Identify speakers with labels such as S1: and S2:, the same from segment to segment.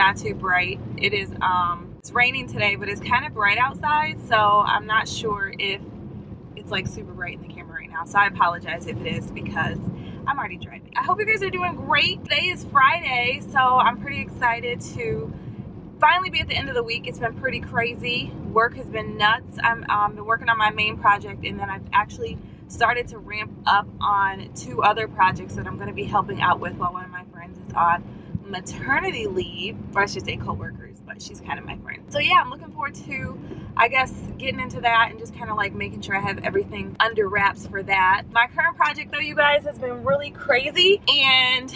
S1: not too bright. It is it's raining today, but it's kind of bright outside, so I'm not sure if it's like super bright in the camera right now. So I apologize if it is, because I'm already driving. I hope you guys are doing great. Today is Friday, so I'm pretty excited to finally be at the end of the week. It's been pretty crazy. Work has been nuts. I'm been working on my main project, and then I've actually started to ramp up on 2 other projects that I'm going to be helping out with while one of my friends is on maternity leave, or I should say co-workers, but she's kind of my friend. So yeah, I'm looking forward to, I guess, getting into that and just kind of like making sure I have everything under wraps for that. My current project though, you guys, has been really crazy, and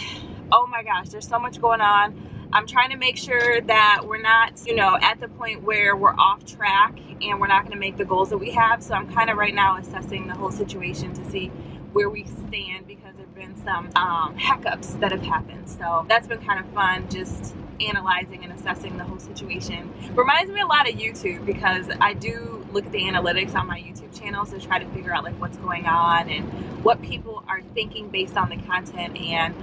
S1: oh my gosh, there's so much going on. I'm trying to make sure that we're not, you know, at the point where we're off track and we're not going to make the goals that we have. So I'm kind of right now assessing the whole situation to see where we stand, because there have been some hiccups that have happened. So that's been kind of fun, just analyzing and assessing the whole situation. Reminds me a lot of YouTube, because I do look at the analytics on my YouTube channel to try to figure out like what's going on and what people are thinking based on the content, and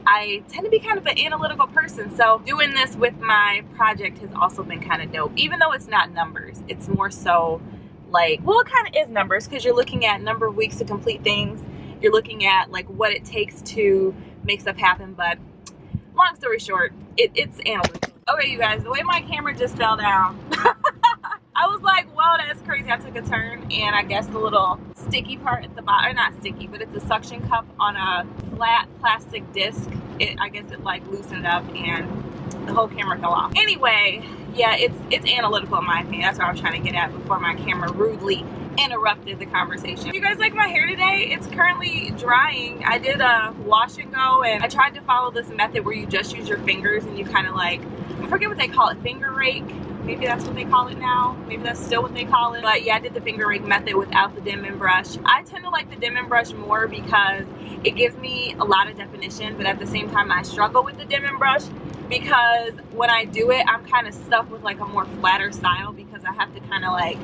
S1: I tend to be kind of an analytical person, so doing this with my project has also been kind of dope. Even though it's not numbers, it's more so like, well, it kind of is numbers, because you're looking at number of weeks to complete things. You're looking at like what it takes to make stuff happen, but long story short, it's analytical. Okay, you guys, the way my camera just fell down, I was like, whoa, that's crazy. I took a turn, and I guess the little sticky part at the bottom, or not sticky, but it's a suction cup on a flat plastic disc. I guess it like loosened up and the whole camera fell off. Anyway, yeah, it's analytical in my opinion. That's what I was trying to get at before my camera rudely interrupted the conversation. You guys like my hair today? It's currently drying. I did a wash and go, and I tried to follow this method where you just use your fingers and you kind of like, I forget what they call it, finger rake. Maybe that's what they call it now. Maybe that's still what they call it. But yeah, I did the finger rake method without the Denman brush. I tend to like the Denman brush more because it gives me a lot of definition, but at the same time I struggle with the Denman brush, because when I do it, I'm kind of stuck with like a more flatter style, because I have to kind of like,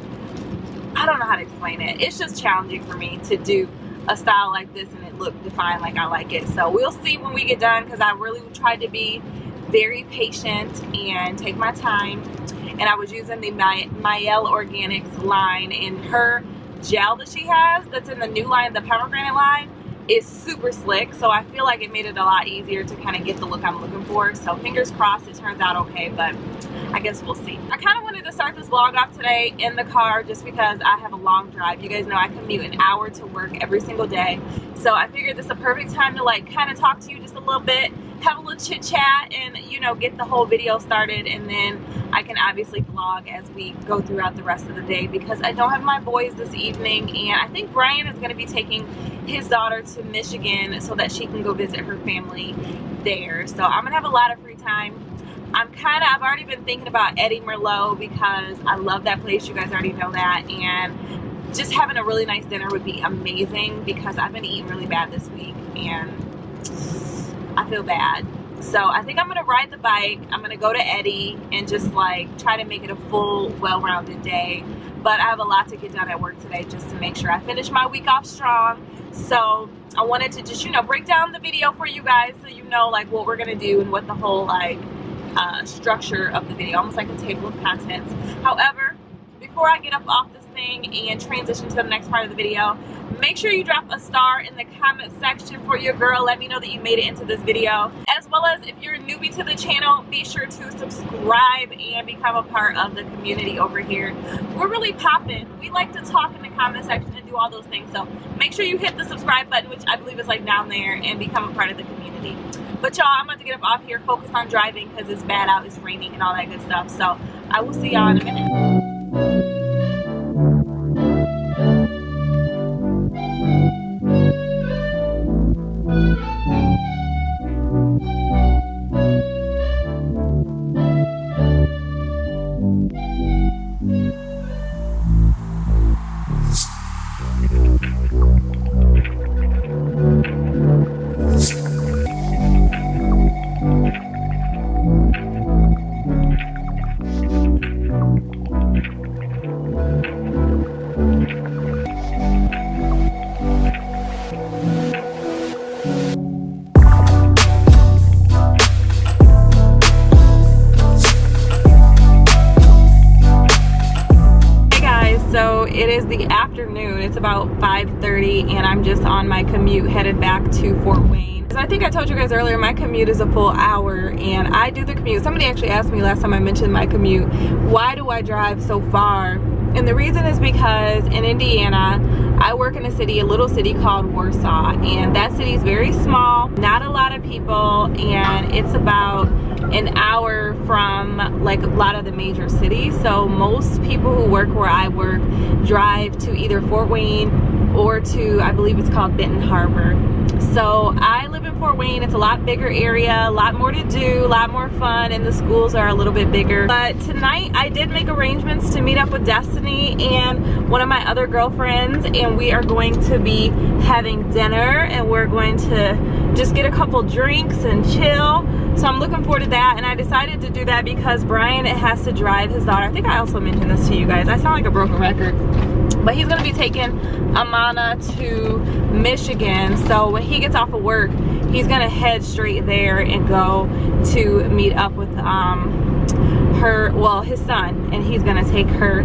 S1: I don't know how to explain it. It's just challenging for me to do a style like this and it look defined like I like it. So we'll see when we get done, because I really tried to be very patient and take my time. And I was using the Mielle Organics line, and her gel that she has that's in the new line, the pomegranate line, is super slick. So I feel like it made it a lot easier to kind of get the look I'm looking for. So fingers crossed it turns out okay, but I guess we'll see. I kind of wanted to start this vlog off today in the car just because I have a long drive. You guys know I commute an hour to work every single day. So I figured this is a perfect time to like kind of talk to you just a little bit, have a little chit chat, and you know, get the whole video started, and then I can obviously vlog as we go throughout the rest of the day, because I don't have my boys this evening, and I think Brian is going to be taking his daughter to Michigan so that she can go visit her family there. So I'm gonna have a lot of free time. I've already been thinking about Eddie Merlot, because I love that place. You guys already know that, and just having a really nice dinner would be amazing, because I've been eating really bad this week and I feel bad. So I think I'm gonna ride the bike. I'm gonna go to Eddie and just like try to make it a full, well-rounded day. But I have a lot to get done at work today, just to make sure I finish my week off strong. So I wanted to just, you know, break down the video for you guys so you know like what we're gonna do and what the whole like structure of the video, almost like a table of contents. However, before I get up off this thing and transition to the next part of the video, make sure you drop a star in the comment section for your girl. Let me know that you made it into this video. As well as, if you're a newbie to the channel, be sure to subscribe and become a part of the community over here. We're really popping. We like to talk in the comment section and do all those things. So make sure you hit the subscribe button, which I believe is like down there, and become a part of the community. But y'all, I'm about to get up off here, focus on driving because it's bad out, it's raining and all that good stuff. So I will see y'all in a minute. It is the afternoon. It's about 5:30 and I'm just on my commute headed back to Fort Wayne. So I think I told you guys earlier, my commute is a full hour and I do the commute. Somebody actually asked me last time I mentioned my commute, why do I drive so far? And the reason is because in Indiana, I work in a little city called Warsaw, and that city is very small, not a lot of people, and it's about an hour from like a lot of the major cities. So most people who work where I work drive to either Fort Wayne or to, I believe it's called Benton Harbor. So I live in Fort Wayne. It's a lot bigger area, a lot more to do, a lot more fun, and the schools are a little bit bigger. But tonight I did make arrangements to meet up with Destiny and one of my other girlfriends, and we are going to be having dinner, and we're going to just get a couple drinks and chill. So I'm looking forward to that, and I decided to do that because Brian has to drive his daughter. I think I also mentioned this to you guys. I sound like a broken record. But he's gonna be taking Amana to Michigan. So when he gets off of work, he's gonna head straight there and go to meet up with his son, and he's gonna take her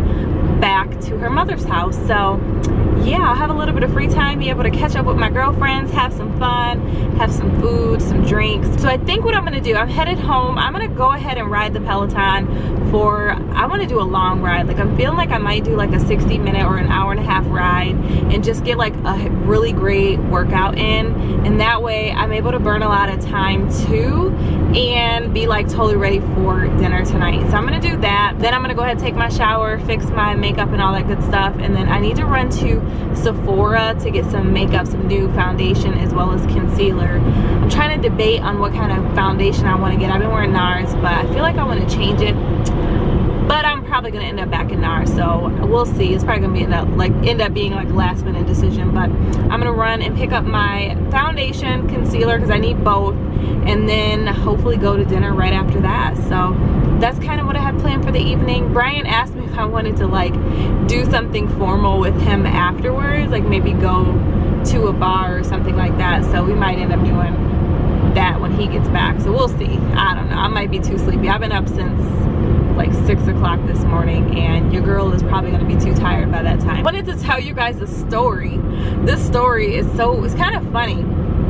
S1: back to her mother's house. So yeah, I'll have a little bit of free time, be able to catch up with my girlfriends, have some fun, have some food, some drinks. So I think what I'm gonna do, I'm headed home. I'm gonna go ahead and ride the Peloton I want to do a long ride. Like I'm feeling like I might do like a 60-minute or an hour and a half ride and just get like a really great workout in, and that way I'm able to burn a lot of time too and be like totally ready for dinner tonight. So I'm gonna do that. Then I'm gonna go ahead and take my shower, fix my makeup and all that good stuff, and then I need to run to Sephora to get some makeup, some new foundation as well as concealer. I'm trying to debate on what kind of foundation I want to get. I've been wearing NARS, but I feel like I want to change it. But I'm probably gonna end up back in NARS, so we'll see. It's probably gonna end up being like a last minute decision. But I'm gonna run and pick up my foundation, concealer, because I need both, and then hopefully go to dinner right after that. So that's kind of what I have planned for the evening. Brian asked me if I wanted to like do something formal with him afterwards, like maybe go to a bar or something like that. So we might end up doing that when he gets back. So we'll see. I don't know. I might be too sleepy. I've been up since like 6 o'clock this morning, and your girl is probably going to be too tired by that time. I wanted to tell you guys a story. This story is it's kind of funny,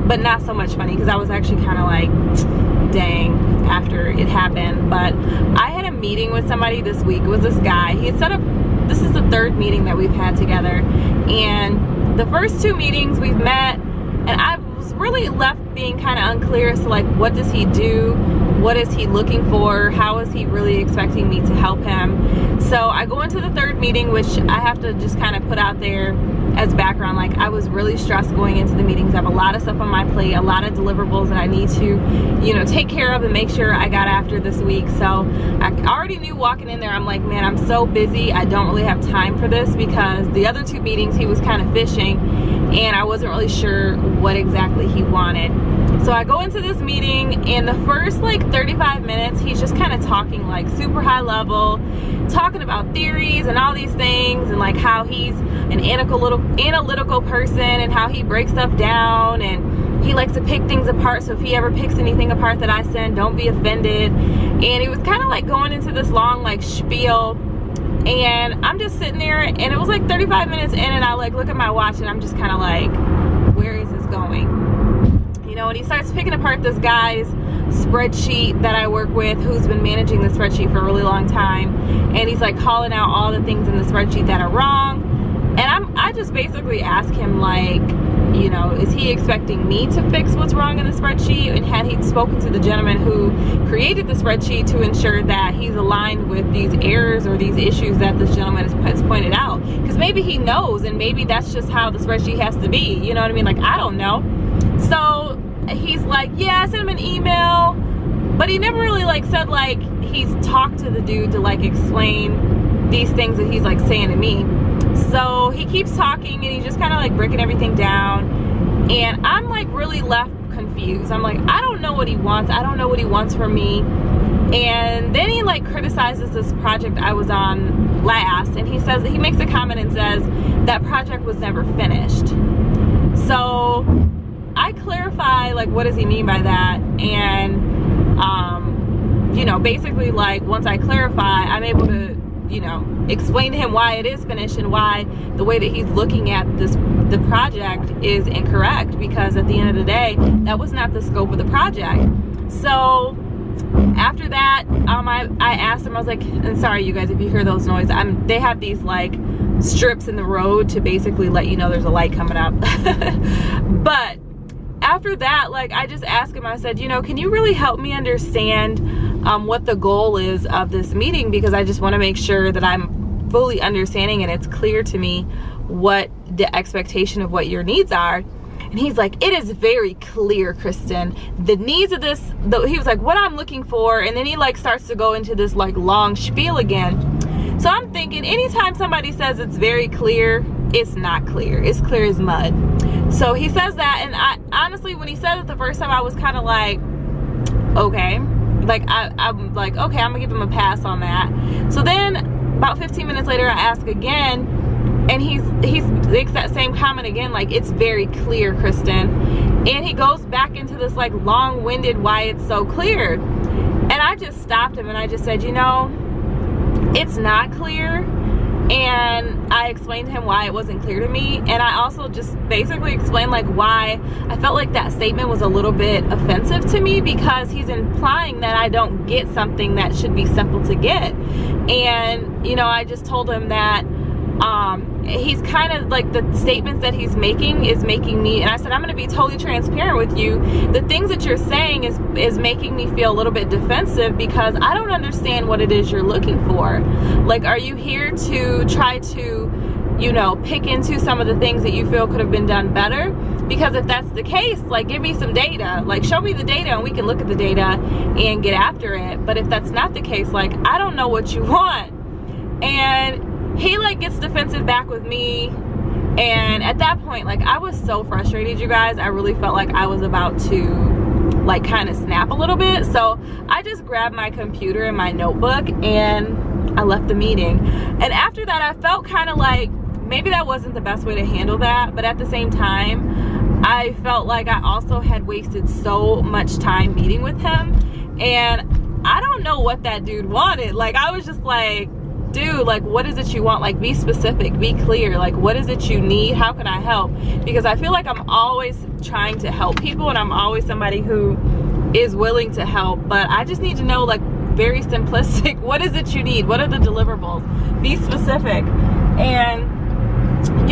S1: but not so much funny, because I was actually kind of like, dang, after it happened. But I had a meeting with somebody this week. It was this guy. He had set up, this is the 3rd meeting that we've had together, and the first 2 meetings we've met, and I was really left being kind of unclear as to like, what does he do? What is he looking for? How is he really expecting me to help him? So I go into the 3rd meeting, which I have to just kind of put out there as background. Like I was really stressed going into the meetings. I have a lot of stuff on my plate, a lot of deliverables that I need to, take care of and make sure I got after this week. So I already knew walking in there, I'm like, man, I'm so busy. I don't really have time for this, because the other 2 meetings he was kind of fishing and I wasn't really sure what exactly he wanted. So I go into this meeting, and the first like 35 minutes, he's just kind of talking like super high level, talking about theories and all these things, and like how he's an analytical person and how he breaks stuff down, and he likes to pick things apart. So if he ever picks anything apart that I send, don't be offended. And he was kind of like going into this long like spiel, and I'm just sitting there, and it was like 35 minutes in, and I like look at my watch, and I'm just kind of like, where is this going? And he starts picking apart this guy's spreadsheet that I work with, who's been managing the spreadsheet for a really long time, and he's like calling out all the things in the spreadsheet that are wrong. And I just basically ask him like, is he expecting me to fix what's wrong in the spreadsheet? And had he spoken to the gentleman who created the spreadsheet to ensure that he's aligned with these errors or these issues that this gentleman has pointed out? Because maybe he knows, and maybe that's just how the spreadsheet has to be. You know what I mean? Like, I don't know. So he's like, yeah, I sent him an email, but he never really like said like he's talked to the dude to like explain these things that he's like saying to me. So he keeps talking, and he's just kind of like breaking everything down, and I'm like really left confused. I'm like, I don't know what he wants. I don't know what he wants from me. And then he like criticizes this project I was on last, and he says that he makes a comment and says that project was never finished. So I clarify like, what does he mean by that? And basically like once I clarify, I'm able to explained to him why it is finished and why the way that he's looking at the project is incorrect, because at the end of the day, that was not the scope of the project. So after that, I asked him, I was like, and sorry you guys if you hear those noises, they have these like strips in the road to basically let you know there's a light coming up. But after that, like, I just asked him, I said, can you really help me understand what the goal is of this meeting, because I just want to make sure that I'm fully understanding and it's clear to me what the expectation of what your needs are. And he's like, it is very clear, Kristyn, the needs of this, he was like, what I'm looking for, and then he like starts to go into this like long spiel again. So I'm thinking, anytime somebody says it's very clear, it's not clear. It's clear as mud. So he says that, and I honestly, when he said it the first time, I was kind of like, okay. Like, I'm like, okay, I'm gonna give him a pass on that. So then about 15 minutes later, I ask again, and he makes that same comment again, like, it's very clear, Kristyn. And he goes back into this like long-winded why it's so clear. And I just stopped him and I just said, it's not clear. And I explained to him why it wasn't clear to me, and I also just basically explained like why I felt like that statement was a little bit offensive to me, because he's implying that I don't get something that should be simple to get. And I just told him that he's kind of like, the statements that he's making is making me, and I said, I'm going to be totally transparent with you, the things that you're saying is making me feel a little bit defensive, because I don't understand what it is you're looking for. Like, are you here to try to pick into some of the things that you feel could have been done better? Because if that's the case, like, give me some data, like, show me the data and we can look at the data and get after it. But if that's not the case, like, I don't know what you want. And he like gets defensive back with me, and at that point, like, I was so frustrated, you guys. I really felt like I was about to like kind of snap a little bit. So I just grabbed my computer and my notebook and I left the meeting. And after that, I felt kind of like maybe that wasn't the best way to handle that, but at the same time, I felt like I also had wasted so much time meeting with him, and I don't know what that dude wanted. Like, I was just like, dude, like, what is it you want? Like, be specific, be clear. Like, what is it you need? How can I help? Because I feel like I'm always trying to help people, and I'm always somebody who is willing to help, but I just need to know, like, very simplistic, what is it you need? What are the deliverables? Be specific. And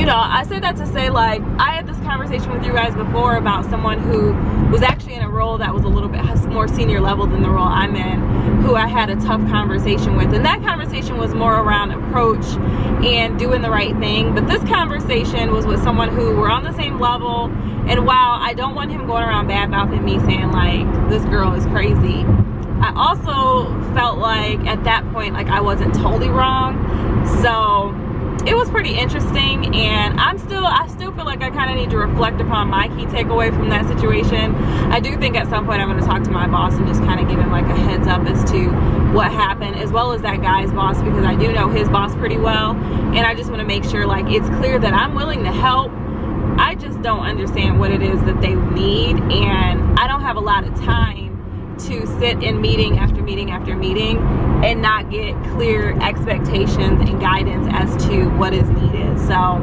S1: I say that to say, like, I had this conversation with you guys before about someone who was actually in a role that was a little bit more senior level than the role I'm in, who I had a tough conversation with. And that conversation was more around approach and doing the right thing. But this conversation was with someone who were on the same level. And while I don't want him going around bad-mouthing me saying, like, this girl is crazy, I also felt like at that point, like, I wasn't totally wrong. So it was pretty interesting, and I still feel like I kind of need to reflect upon my key takeaway from that situation. I do think at some point I'm going to talk to my boss and just kind of give him like a heads up as to what happened, as well as that guy's boss, because I do know his boss pretty well, and I just want to make sure, like, it's clear that I'm willing to help. I just don't understand what it is that they need, and I don't have a lot of time to sit in meeting after meeting after meeting and not get clear expectations and guidance as to what is needed. So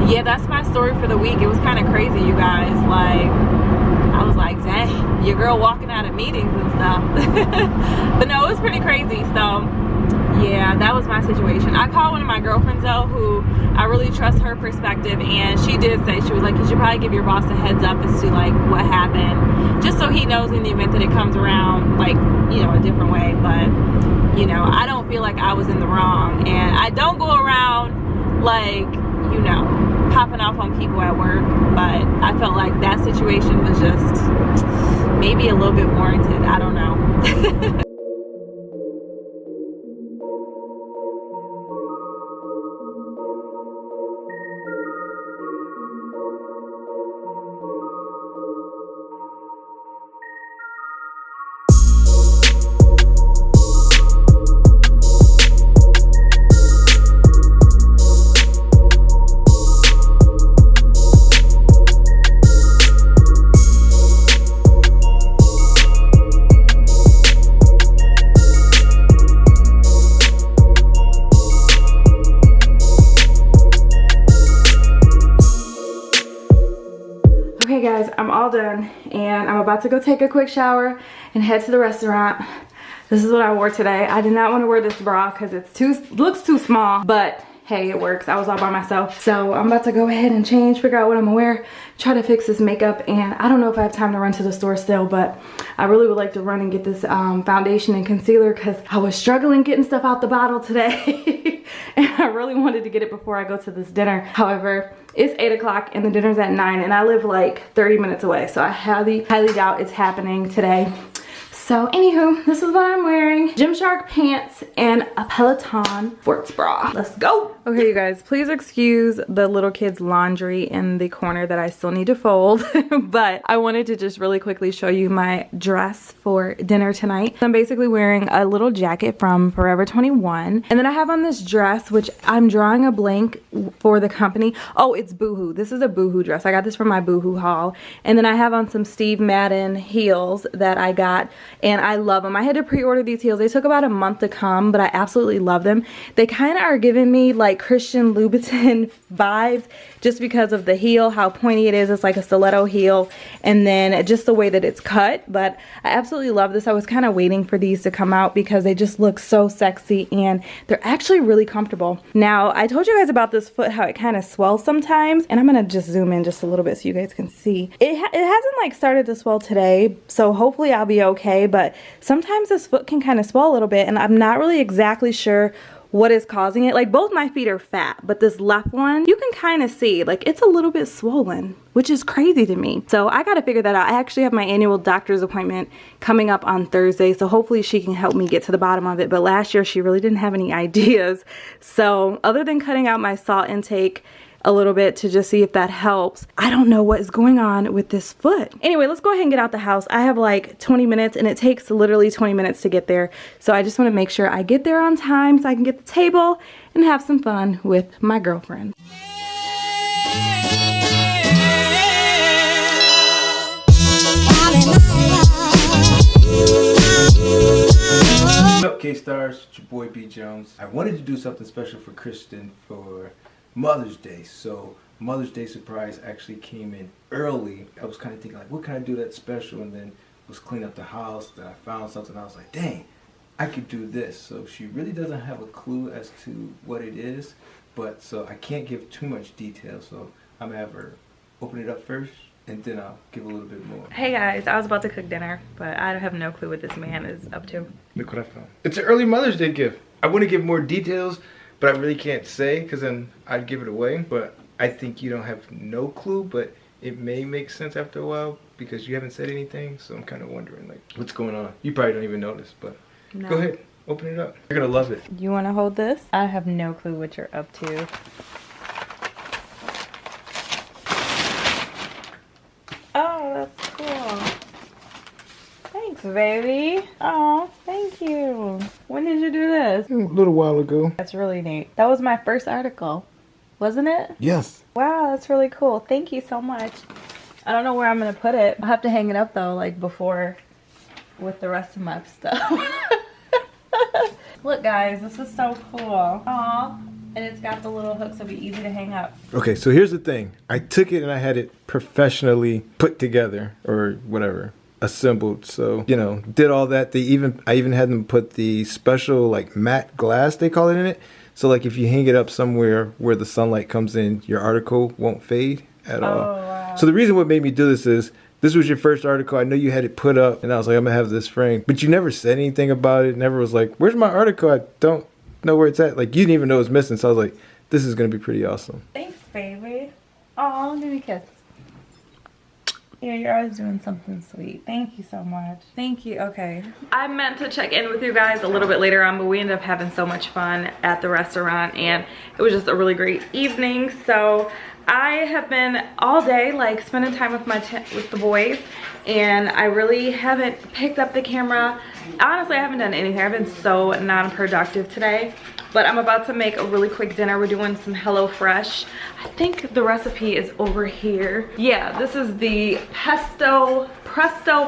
S1: yeah, that's my story for the week. It was kind of crazy, you guys. Like, I was like, dang, your girl walking out of meetings and stuff. But no, it was pretty crazy. So yeah, that was my situation. I called one of my girlfriends though, who I really trust her perspective, and she did say, she was like, you should probably give your boss a heads up as to like what happened, just so he knows in the event that it comes around, like, a different way. But I don't feel like I was in the wrong, and I don't go around like, popping off on people at work, but I felt like that situation was just maybe a little bit warranted. I don't know. I'm all done and I'm about to go take a quick shower and head to the restaurant. This is what I wore today. I did not want to wear this bra because it's looks too small, but hey, it works. I was all by myself. So I'm about to go ahead and change, figure out what I'm gonna wear, try to fix this makeup, and I don't know if I have time to run to the store still, but I really would like to run and get this foundation and concealer because I was struggling getting stuff out the bottle today. And I really wanted to get it before I go to this dinner. However, it's 8 o'clock and the dinner's at 9 and I live like 30 minutes away. So I highly doubt it's happening today. So anywho, this is what I'm wearing. Gymshark pants and a Peloton sports bra. Let's go. Okay, you guys, please excuse the little kid's laundry in the corner that I still need to fold. But I wanted to just really quickly show you my dress for dinner tonight. So I'm basically wearing a little jacket from Forever 21. And then I have on this dress, which I'm drawing a blank for the company. Oh, it's Boohoo. This is a Boohoo dress. I got this from my Boohoo haul. And then I have on some Steve Madden heels that I got. And I love them. I had to pre-order these heels. They took about a month to come, but I absolutely love them. They kind of are giving me like Christian Louboutin vibes just because of the heel, how pointy it is. It's like a stiletto heel, and then just the way that it's cut. But I absolutely love this. I was kind of waiting for these to come out because they just look so sexy and they're actually really comfortable. Now, I told you guys about this foot, how it kind of swells sometimes, and I'm gonna just zoom in just a little bit so you guys can see. It hasn't like started to swell today, so hopefully I'll be okay. But sometimes this foot can kind of swell a little bit and I'm not really exactly sure what is causing it. Like both my feet are fat, but this left one, you can kind of see like it's a little bit swollen, which is crazy to me. So I got to figure that out. I actually have my annual doctor's appointment coming up on Thursday, so hopefully she can help me get to the bottom of it. But last year she really didn't have any ideas. So other than cutting out my salt intake a little bit to just see if that helps, I don't know what is going on with this foot. Anyway, let's go ahead and get out the house. I have like 20 minutes and it takes literally 20 minutes to get there. So I just want to make sure I get there on time so I can get the table and have some fun with my girlfriend.
S2: What's up, K-Stars? It's your boy B Jones. I wanted to do something special for Kristyn for Mother's Day. So Mother's Day surprise actually came in early. I was kind of thinking like, what can I do that's special? And then was cleaning up the house. Then I found something. I was like, dang, I could do this. So she really doesn't have a clue as to what it is. But so I can't give too much detail. So I'm gonna have her open it up first, and then I'll give a little bit more.
S1: Hey guys, I was about to cook dinner, but I have no clue what this man is up to.
S2: Look what I found. It's an early Mother's Day gift. I want to give more details, but I really can't say because then I'd give it away. But I think you don't have no clue, but it may make sense after a while because you haven't said anything. So I'm kind of wondering like what's going on. You probably don't even notice, but no. Go ahead, open it up. You're gonna love it.
S1: You want to hold this? I have no clue what you're up to. Oh, that's cool. Thanks, baby. Oh, thank you. When did you do this?
S2: A little while ago.
S1: That's really neat. That was my first article, wasn't it?
S2: Yes.
S1: Wow, that's really cool. Thank you so much. I don't know where I'm gonna put it. I'll have to hang it up though, like before with the rest of my stuff. Look guys, this is so cool. Aw. And it's got the little hook so it'll be easy to hang up.
S2: Okay, so here's the thing. I took it and I had it professionally put together or whatever, assembled. So, you know, did all that. I even had them put the special like matte glass, they call it, in it. So like if you hang it up somewhere where the sunlight comes in, your article won't fade at all.
S1: Wow.
S2: So the reason what made me do this is this was your first article. I know you had it put up and I was like, I'm gonna have this framed. But you never said anything about it. Never was like, where's my article? I don't know where it's at. Like you didn't even know it was missing. So I was like, this is gonna be pretty awesome.
S1: Thanks, baby. Oh, give me a kiss. Yeah, you're always doing something sweet. Thank you so much. Thank you. Okay. I meant to check in with you guys a little bit later on, but we ended up having so much fun at the restaurant and it was just a really great evening. So I have been all day like spending time with the boys, and I really haven't picked up the camera. Honestly, I haven't done anything. I've been so non-productive today, but I'm about to make a really quick dinner. We're doing some HelloFresh. I think the recipe is over here. Yeah, this is the presto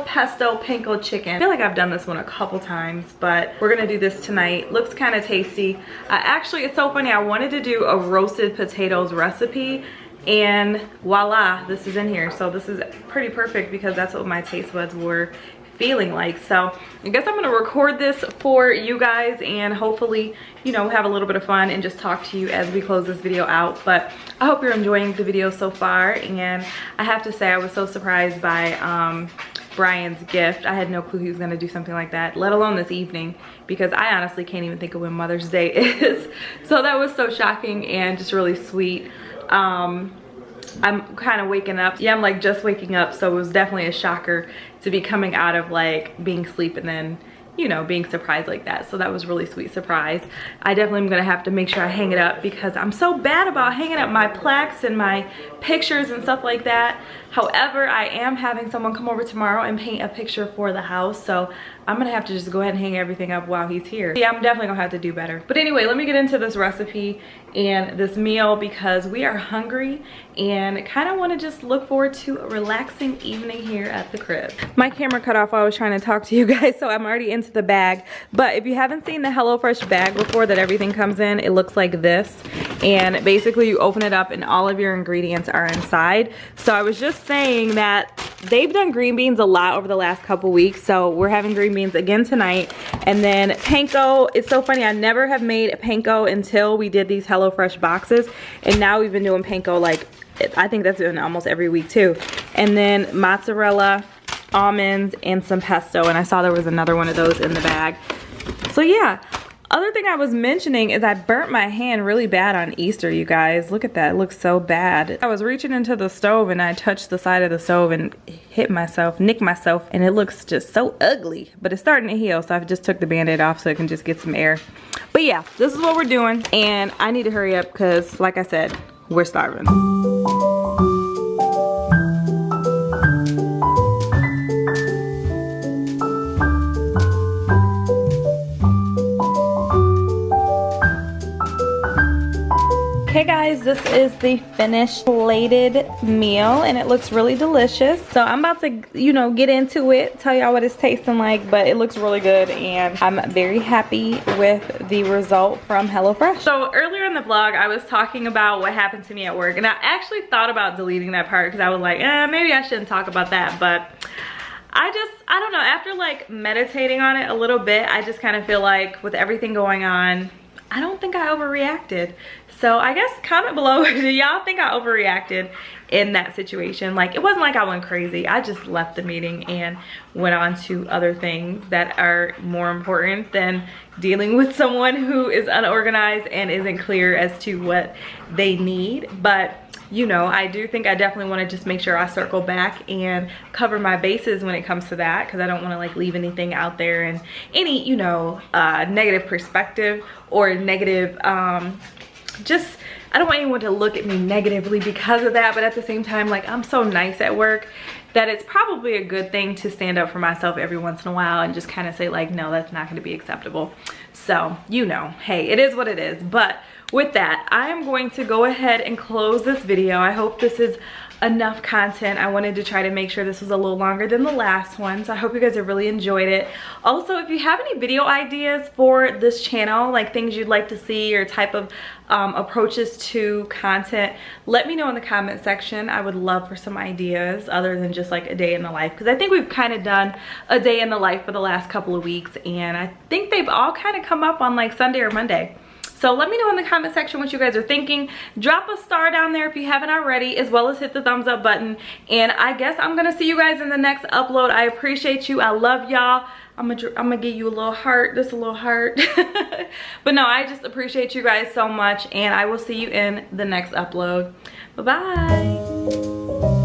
S1: panko chicken. I feel like I've done this one a couple times, but we're gonna do this tonight. Looks kind of tasty. Actually, it's so funny. I wanted to do a roasted potatoes recipe, and voila, this is in here. So this is pretty perfect because that's what my taste buds were feeling like. So I guess I'm gonna record this for you guys and hopefully, you know, have a little bit of fun and just talk to you as we close this video out. But I hope you're enjoying the video so far, and I have to say I was so surprised by Brian's gift. I had no clue he was gonna do something like that, let alone this evening, because I honestly can't even think of when Mother's Day is. So that was so shocking and just really sweet. I'm kind of waking up. Yeah, I'm like just waking up, so it was definitely a shocker to be coming out of like being asleep and then, you know, being surprised like that. So that was really sweet surprise. I definitely am gonna have to make sure I hang it up because I'm so bad about hanging up my plaques and my pictures and stuff like that. However, I am having someone come over tomorrow and paint a picture for the house, so I'm gonna have to just go ahead and hang everything up while he's here. Yeah, I'm definitely gonna have to do better. But anyway, let me get into this recipe and this meal because we are hungry and kind of want to just look forward to a relaxing evening here at the crib. My camera cut off while I was trying to talk to you guys, so I'm already into the bag. But if you haven't seen the HelloFresh bag before that everything comes in, it looks like this. And basically you open it up and all of your ingredients are inside. So I was just saying that they've done green beans a lot over the last couple weeks, so we're having green beans again tonight. And then panko, it's so funny, I never have made panko until we did these HelloFresh boxes, and now we've been doing panko like, I think that's in almost every week too. And then mozzarella, almonds, and some pesto, and I saw there was another one of those in the bag. So yeah. Other thing I was mentioning is I burnt my hand really bad on Easter, you guys. Look at that, it looks so bad. I was reaching into the stove and I touched the side of the stove and hit myself, nicked myself, and it looks just so ugly. But it's starting to heal, so I just took the Band-Aid off so it can just get some air. But yeah, this is what we're doing, and I need to hurry up because, like I said, we're starving. Okay guys, this is the finished plated meal and it looks really delicious. So I'm about to, you know, get into it, tell y'all what it's tasting like, but it looks really good and I'm very happy with the result from HelloFresh. So earlier in the vlog, I was talking about what happened to me at work, and I actually thought about deleting that part because I was like, maybe I shouldn't talk about that, but I don't know, after like meditating on it a little bit, I just kind of feel like with everything going on, I don't think I overreacted. So I guess comment below, do y'all think I overreacted in that situation? Like, it wasn't like I went crazy. I just left the meeting and went on to other things that are more important than dealing with someone who is unorganized and isn't clear as to what they need. But you know, I do think I definitely want to just make sure I circle back and cover my bases when it comes to that, because I don't want to like leave anything out there and any, you know, negative perspective or negative just, I don't want anyone to look at me negatively because of that. But at the same time, like, I'm so nice at work that it's probably a good thing to stand up for myself every once in a while and just kind of say like, no, that's not going to be acceptable. So, you know, hey, it is what it is. But with that, I am going to go ahead and close this video. I hope this is enough content. I wanted to try to make sure this was a little longer than the last one, so I hope you guys have really enjoyed it. Also, if you have any video ideas for this channel, like things you'd like to see or type of approaches to content, let me know in the comment section. I would love for some ideas other than just like a day in the life, because I think we've kind of done a day in the life for the last couple of weeks, and I think they've all kind of come up on like Sunday or Monday. So let me know in the comment section what you guys are thinking. Drop a star down there if you haven't already, as well as hit the thumbs up button. And I guess I'm gonna see you guys in the next upload. I appreciate you. I love y'all. I'm gonna give you a little heart, just a little heart. But no, I just appreciate you guys so much, and I will see you in the next upload. Bye-bye.